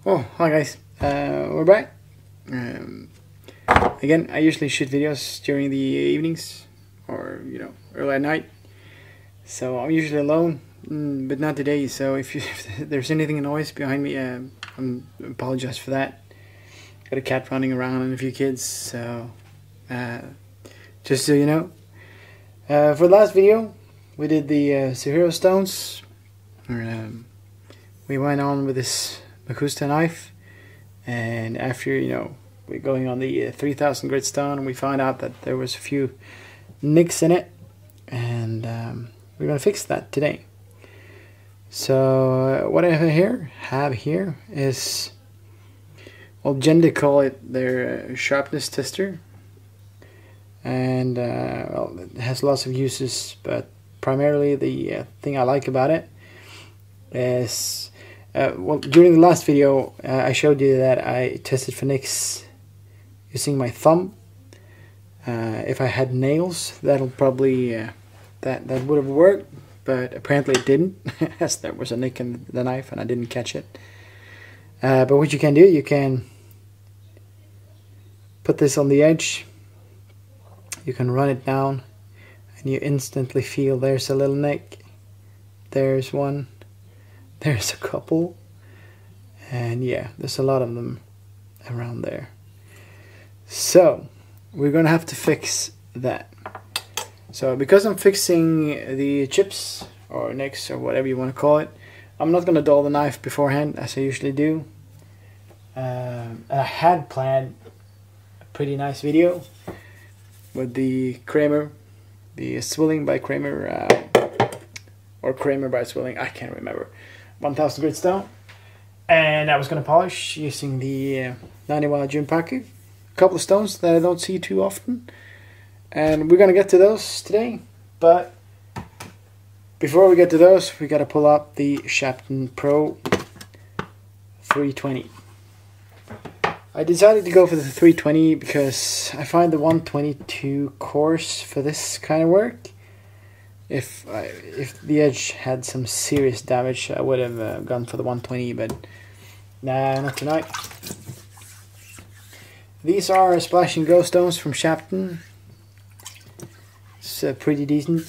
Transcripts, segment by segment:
Oh, hi guys, we're back. Again, I usually shoot videos during the evenings or, early at night. So I'm usually alone, but not today. So if there's anything noise behind me, I apologize for that. Got a cat running around and a few kids, so just so you know. For the last video, we did the Superhero Stones. We went on with this Mcusta knife, and after we're going on the 3000 grit stone, we found out that there was a few nicks in it, and we're gonna fix that today. So what I have here is, well, Gender call it their sharpness tester, and well, it has lots of uses, but primarily the thing I like about it is, well, during the last video I showed you that I tested for nicks using my thumb. If I had nails, that'll probably that would have worked, but apparently it didn't, as there was a nick in the knife and I didn't catch it. But what you can do, you can put this on the edge, you can run it down, and you instantly feel there's a little nick, there's one, there's a couple, and yeah, there's a lot of them around there. So we're gonna have to fix that. So because I'm fixing the chips or nicks or whatever you want to call it, I'm not gonna dull the knife beforehand as I usually do. I had planned a pretty nice video with the Kramer, the Zwilling by Kramer, or Kramer by Zwilling, I can't remember, 1000 grit stone, and I was going to polish using the Naniwa Junpaku, a couple of stones that I don't see too often, and we're going to get to those today. But before we get to those, we got to pull up the Shapton Pro 320. I decided to go for the 320 because I find the 120 too coarse for this kind of work. If the edge had some serious damage, I would have gone for the 120, but nah, not tonight. These are Splash and Go stones from Shapton. It's pretty decent.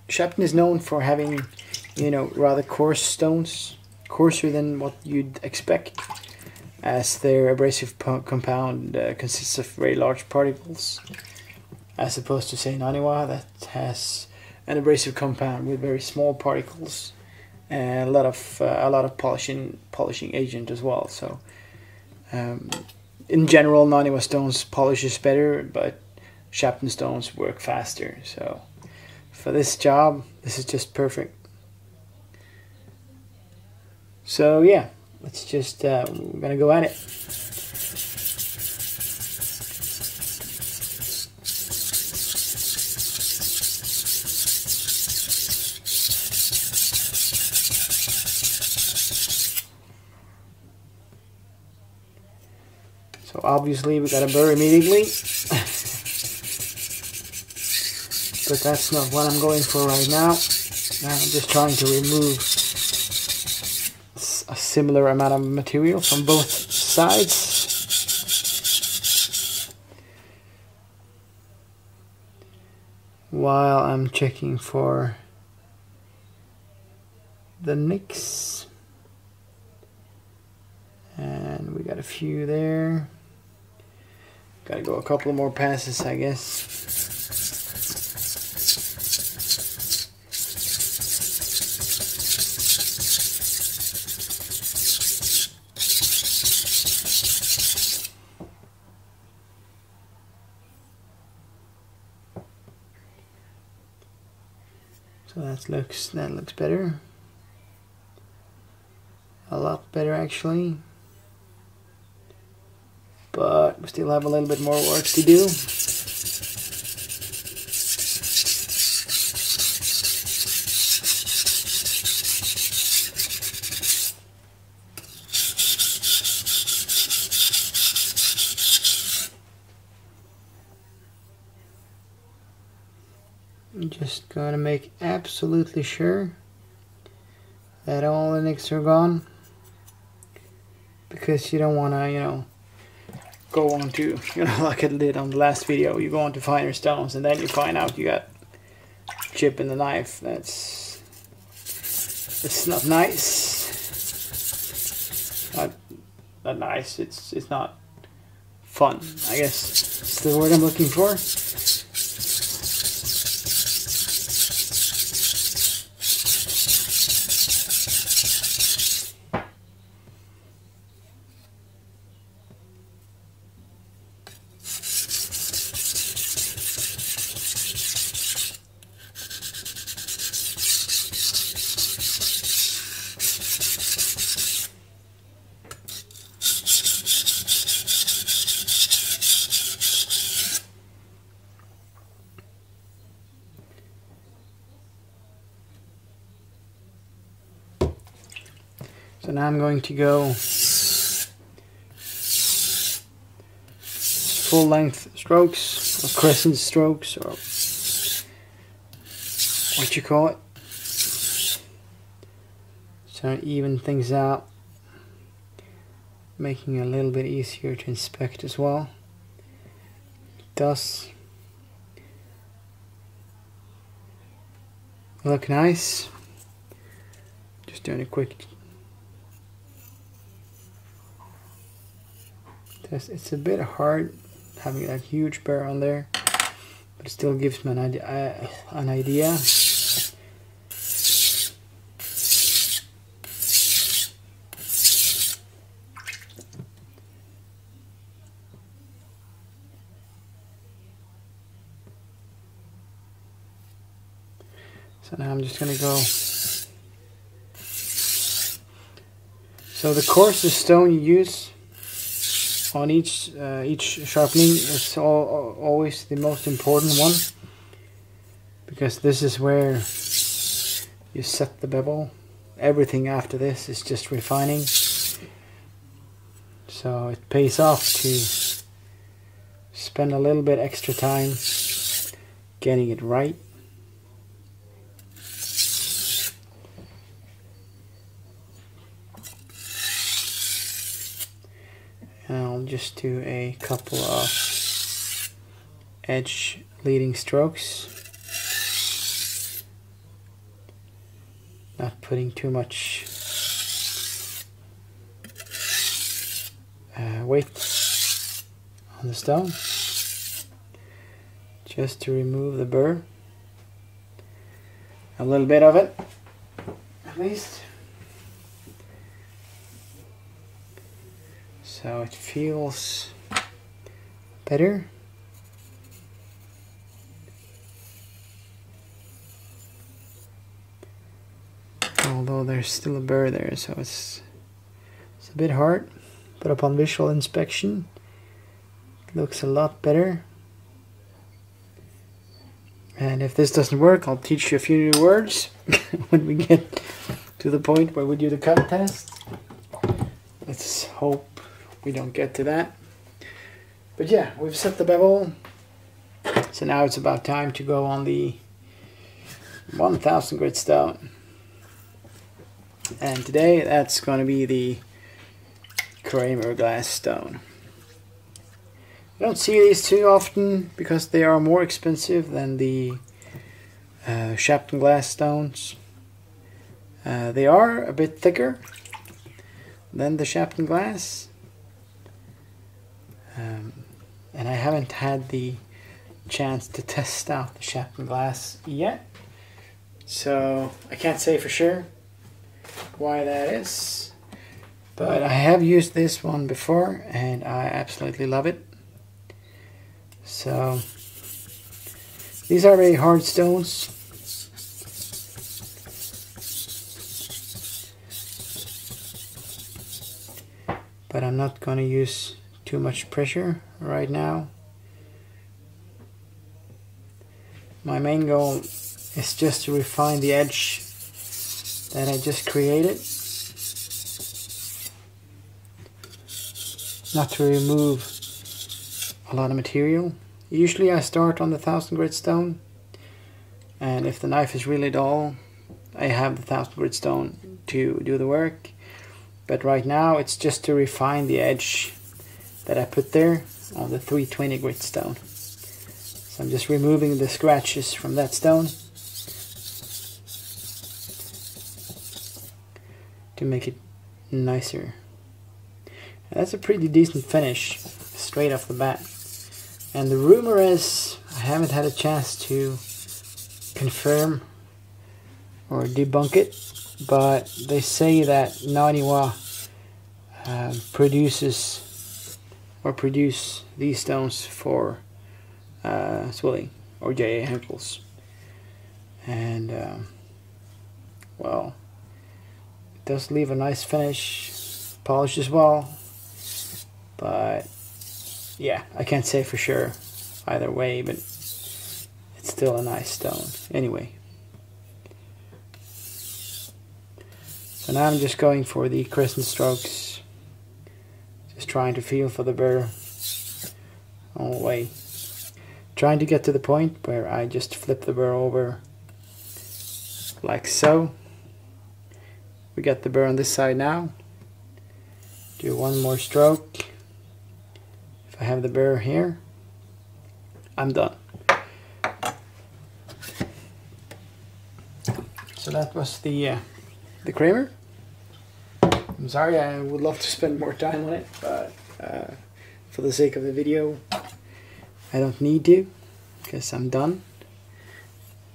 Shapton is known for having, rather coarse stones, coarser than what you'd expect, as their abrasive compound consists of very large particles, as opposed to, say, Naniwa, that has an abrasive compound with very small particles and a lot of polishing agent as well. So in general, Naniwa stones polishes better, but Shapton stones work faster. So for this job, this is just perfect. So yeah, let's just we're gonna go at it. So obviously we gotta burr immediately, but that's not what I'm going for right now. I'm just trying to remove a similar amount of material from both sides, while I'm checking for the nicks. And we got a few there. Gotta go a couple more passes, I guess. So that looks better. A lot better, actually. But we still have a little bit more work to do. I'm just gonna make absolutely sure that all the nicks are gone, because you don't want to, you know, go on to, you know, like I did on the last video, you go on to finer stones and then you find out you got chip in the knife. It's not nice. Not nice. It's not fun, I guess. It's the word I'm looking for. So now I'm going to go full length strokes, or crescent strokes, or what you call it. So even things out, making it a little bit easier to inspect as well. It does look nice. Just doing a quick test. It's a bit hard having that huge burr on there, but it still gives me an idea. So now I'm just going to go. So the coarser stone you use on each sharpening is always the most important one, because this is where you set the bevel. Everything after this is just refining. So it pays off to spend a little bit extra time getting it right. And I'll just do a couple of edge leading strokes, not putting too much weight on the stone, just to remove the burr, a little bit of it at least. So it feels better. Although there's still a burr there, so it's a bit hard, but upon visual inspection it looks a lot better. And if this doesn't work, I'll teach you a few new words when we get to the point where we do the cut test. Let's hope we don't get to that. But yeah, we've set the bevel, so now it's about time to go on the 1000 grit stone. And today that's going to be the Kramer glass stone. I don't see these too often because they are more expensive than the Shapton glass stones. They are a bit thicker than the Shapton glass. And I haven't had the chance to test out the Shapton glass yet, so I can't say for sure why that is, but I have used this one before and I absolutely love it. So these are very hard stones, but I'm not going to use too much pressure right now. My main goal is just to refine the edge that I just created, not to remove a lot of material. Usually I start on the 1000 grit stone, and if the knife is really dull, I have the 1000 gritstone to do the work, but right now it's just to refine the edge that I put there on the 320 gritstone. So I'm just removing the scratches from that stone to make it nicer. And that's a pretty decent finish straight off the bat. And the rumor is, I haven't had a chance to confirm or debunk it, but they say that Naniwa produce these stones for zwilling or JA Hempels. And well, it does leave a nice finish, polished as well, but yeah, I can't say for sure either way, but it's still a nice stone anyway. So now I'm just going for the crescent strokes, just trying to feel for the burr all the way, trying to get to the point where I just flip the burr over like so. We got the burr on this side now. Do one more stroke. If I have the burr here, I'm done. So that was the Kramer. I'm sorry, I would love to spend more time on it, but for the sake of the video, I don't need to, because I'm done.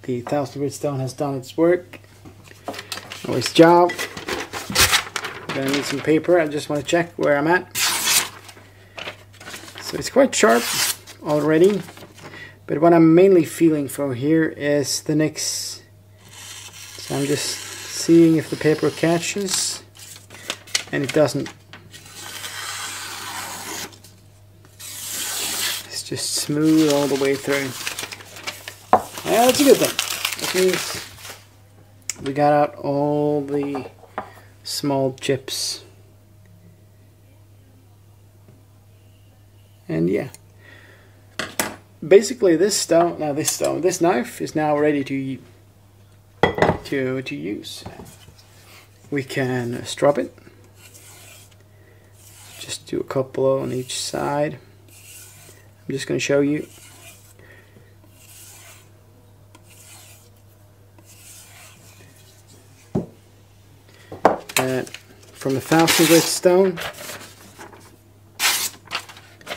The 1000 gritstone has done its work, or its job. I'm gonna need some paper. I just want to check where I'm at. So it's quite sharp already, but what I'm mainly feeling for here is the nicks. So I'm just seeing if the paper catches, and it doesn't. It's just smooth all the way through. Yeah, that's a good thing. That means we got out all the small chips. And yeah, basically this knife is now ready to use. We can strop it. Just do a couple on each side. I'm just going to show you. And from a 1000 gritstone,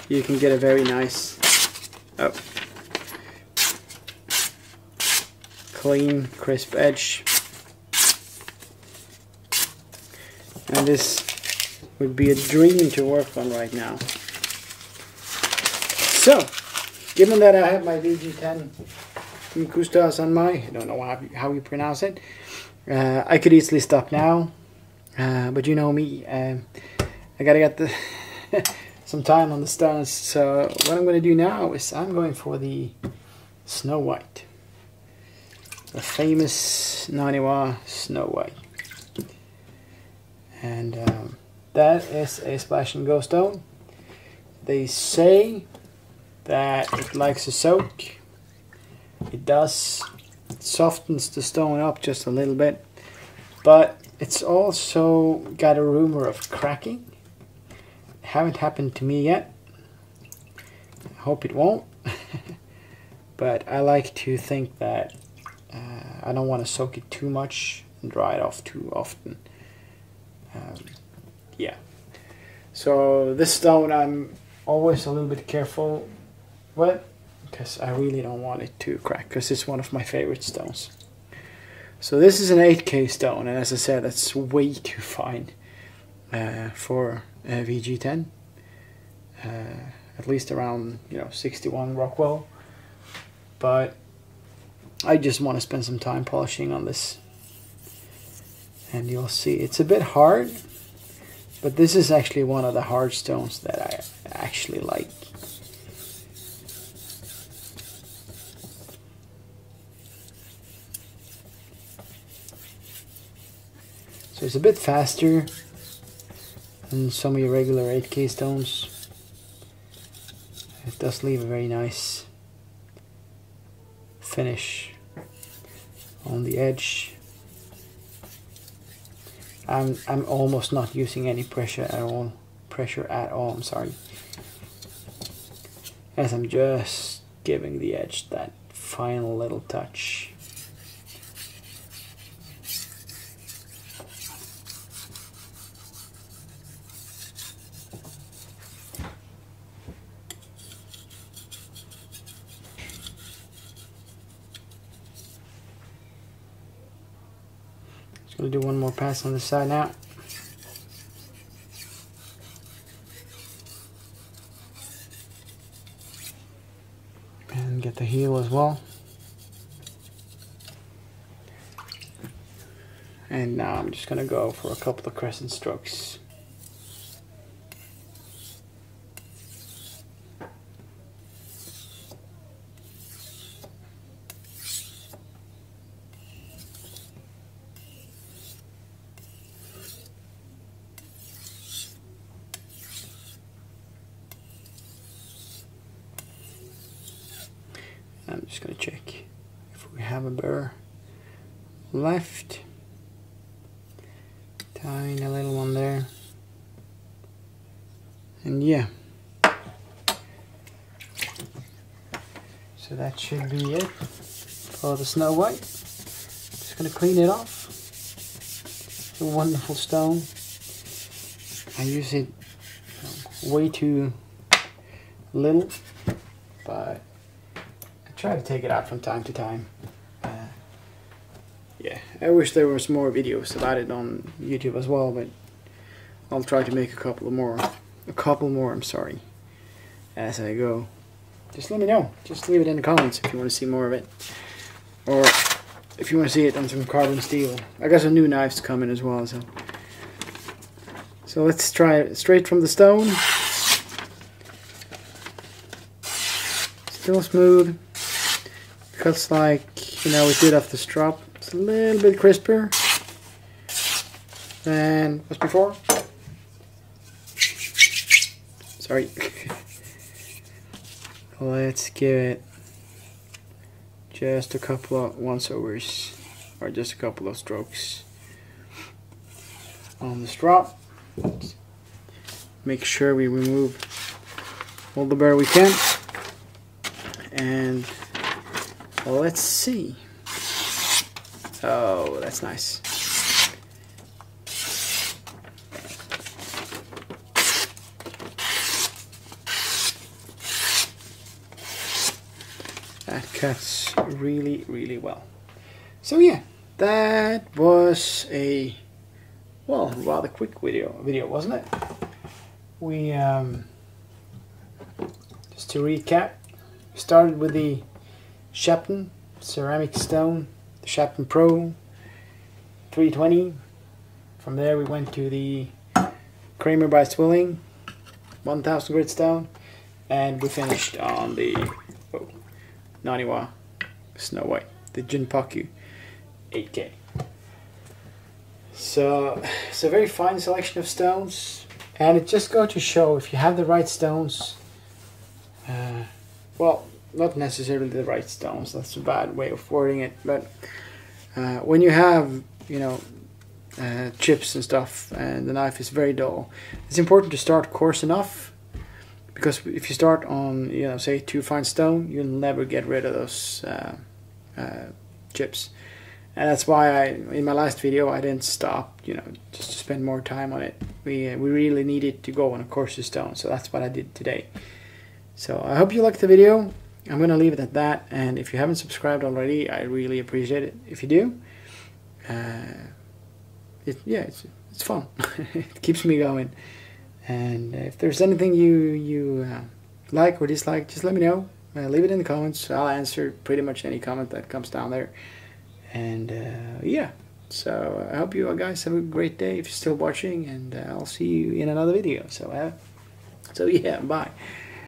you can get a very nice, clean, crisp edge. And this would be a dream to work on right now. So, given that I have my VG10 Mcusta on my, I don't know how you pronounce it, I could easily stop now, but you know me, I gotta get the some time on the stones. So what I'm going to do now is I'm going for the Snow White, the famous Naniwa Snow White, and that is a splash and go stone. They say that it likes to soak. It does. It softens the stone up just a little bit, but it's also got a rumor of cracking. Haven't happened to me yet. I hope it won't. But I like to think that I don't want to soak it too much and dry it off too often. Yeah. So this stone I'm always a little bit careful with, because I really don't want it to crack, because it's one of my favorite stones. So this is an 8K stone, and as I said, that's way too fine for VG10, at least around 61 Rockwell, but I just want to spend some time polishing on this, and you'll see it's a bit hard, but this is actually one of the hard stones that I actually like. So it's a bit faster than some of your regular 8K stones. It does leave a very nice finish on the edge. I'm almost not using any pressure at all. I'm sorry. As I'm just giving the edge that final little touch. Just gonna do one more pass on the side now. And get the heel as well. And now I'm just gonna go for a couple of crescent strokes. I'm just gonna check if we have a burr left. Tiny little one there. And yeah. So that should be it for the Snow White. Just gonna clean it off. It's a wonderful stone. I use it way too little, but I try to take it out from time to time. Yeah, I wish there was more videos about it on YouTube as well, but I'll try to make a couple more, I'm sorry, as I go. Just let me know. Just leave it in the comments if you want to see more of it, or if you want to see it on some carbon steel. I got some new knives coming as well, so let's try it straight from the stone. Still smooth. Cuts like, you know, we did off the strop. It's a little bit crisper than was before. Sorry. Let's give it just a couple of once-overs, or just a couple of strokes on the strop. Make sure we remove all the burr we can, and let's see. Oh, that's nice. That cuts really, really well. So yeah, that was a, well, rather quick video, wasn't it? We just to recap, we started with the Shapton ceramic stone, the Shapton Pro 320. From there we went to the Kramer by Zwilling 1000 grit stone, and we finished on the Naniwa Snow White, the Junpaku 8K. So it's a very fine selection of stones, and it just goes to show, if you have the right stones, well, not necessarily the right stones, that's a bad way of wording it, but when you have, you know, chips and stuff and the knife is very dull, it's important to start coarse enough, because if you start on, you know, say too fine stone, you'll never get rid of those chips. And that's why in my last video I didn't stop, you know, just to spend more time on it. We really needed to go on a coarser stone, so that's what I did today. So I hope you liked the video. I'm going to leave it at that, and if you haven't subscribed already, I really appreciate it if you do. It's fun. It keeps me going. And if there's anything you like or dislike, just let me know. Leave it in the comments. I'll answer pretty much any comment that comes down there. And yeah, so I hope you guys have a great day if you're still watching, and I'll see you in another video. So yeah, bye.